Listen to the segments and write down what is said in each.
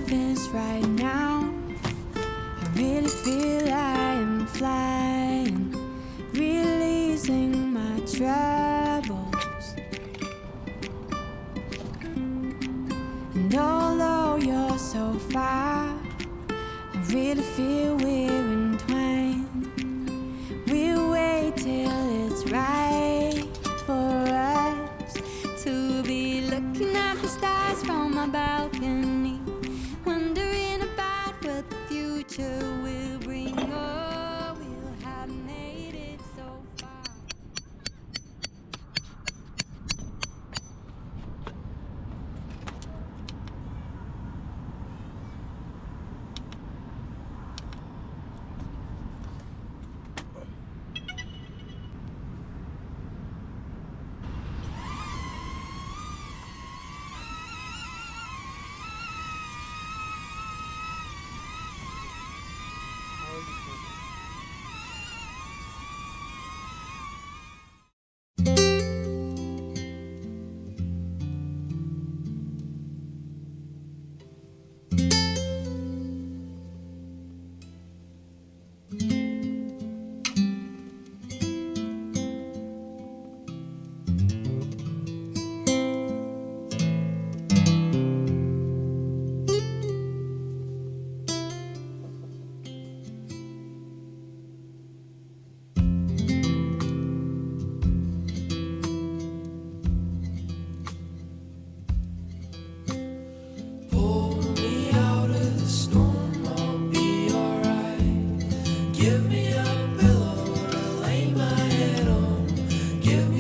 this right now. I really feel I am flying, releasing my troubles. And although you're so far, I really feel we're entwined. We'll wait till it's right for us to be looking at the stars from my balcony, wondering about what the future will bring. Oh, we'll have made it so far.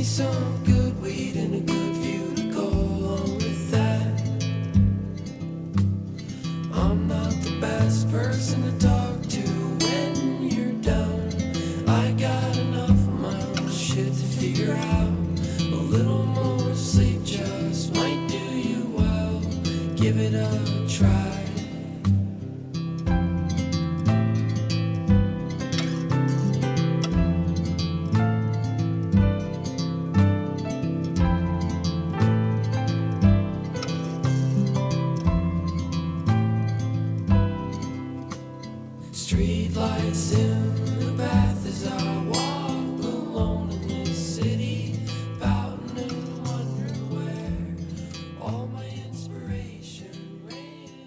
Some good weed and a good view to go along with that. I'm not the best person to talk to when you're done. I got enough of my own shit to figure out. A little more sleep just might do you well. Give it a try. Street lights in the path as I walk alone in this city, pouting and wondering where all my inspiration ran.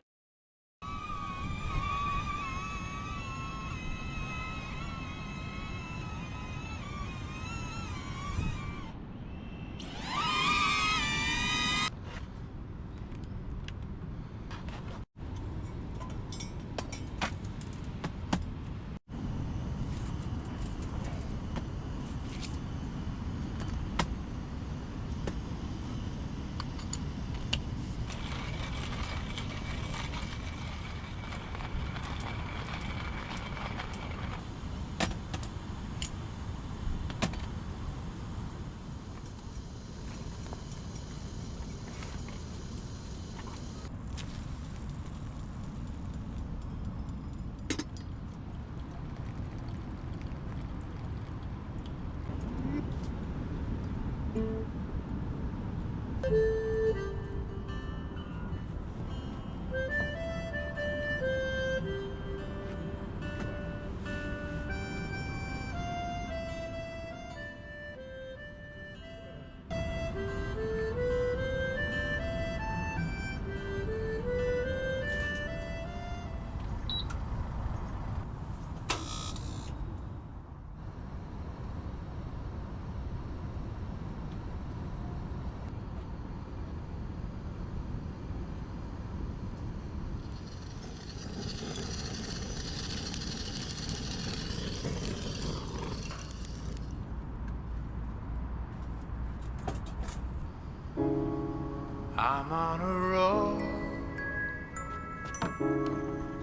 I'm on a roll.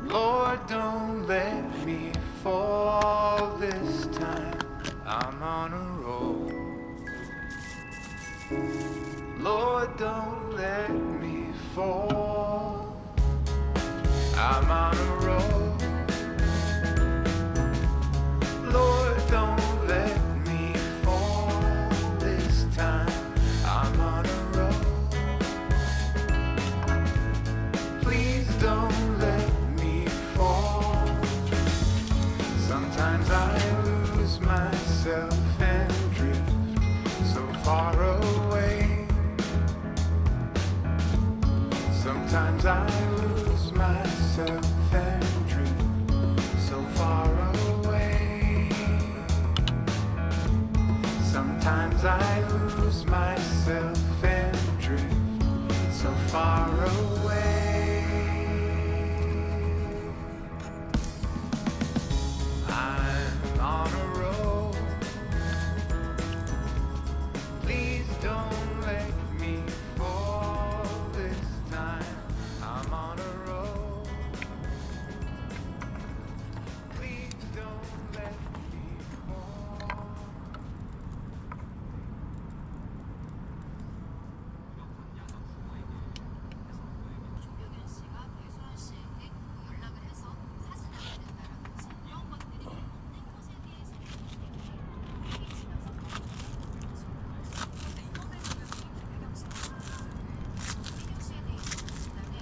Lord, don't let me fall this time. I'm on a roll. Lord, don't let me fall. I'm on a roll. Lord, don't let me fall this time. I'm on a roll. Please don't far away. Sometimes I lose myself and drift so far away. Sometimes I lose myself and drift so far away. I'm on a roll. Please don't let me fall this time. I'm on a roll. Please don't let me fall. 조경현 씨가 배수환 씨에게 연락을 해서 사진을 보낸다라든지 이런 것들이 없는 것에 대해서 얘기해주면서 그런데 이번에 보면 김혜경 씨가 혜경 씨에 대해서 진단에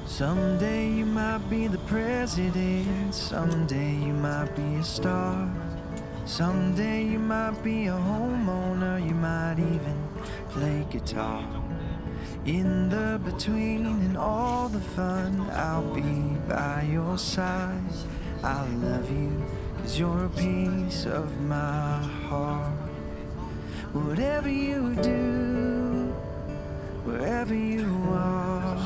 Someday you might be the president, someday you might be a star. Someday you might be a homeowner, you might even play guitar. In the between and all the fun, I'll be by your side. I love you, 'cause you're a piece of my heart. Whatever you do, wherever you are,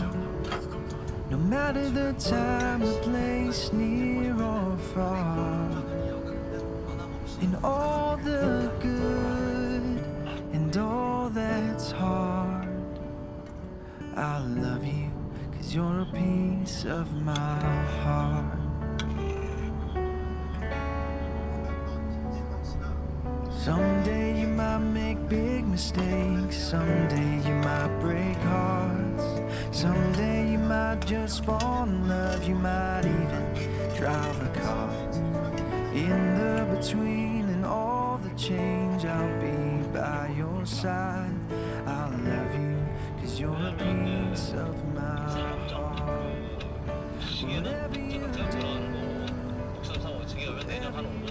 no matter the time or place, near or far, in all the good and all that's hard, I love you, 'cause you're a piece of my heart. Someday you might make big mistakes, someday you might break hearts, someday you might just fall in love, you might even drive a car. In the between and all the change, I'll be by your side. I love you, 'cause you're a piece of my heart. 시기에는 Whatever you 제가 do, 들어가는 거고 국선상으로 증여를 내년하는